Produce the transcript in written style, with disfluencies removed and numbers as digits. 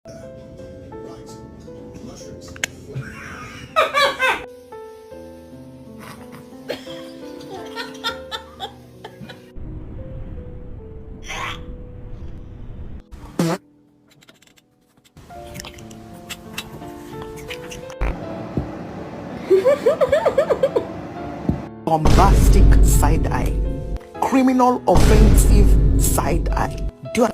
Right. Mushrooms. Bombastic side eye, criminal offensive side eye. Do you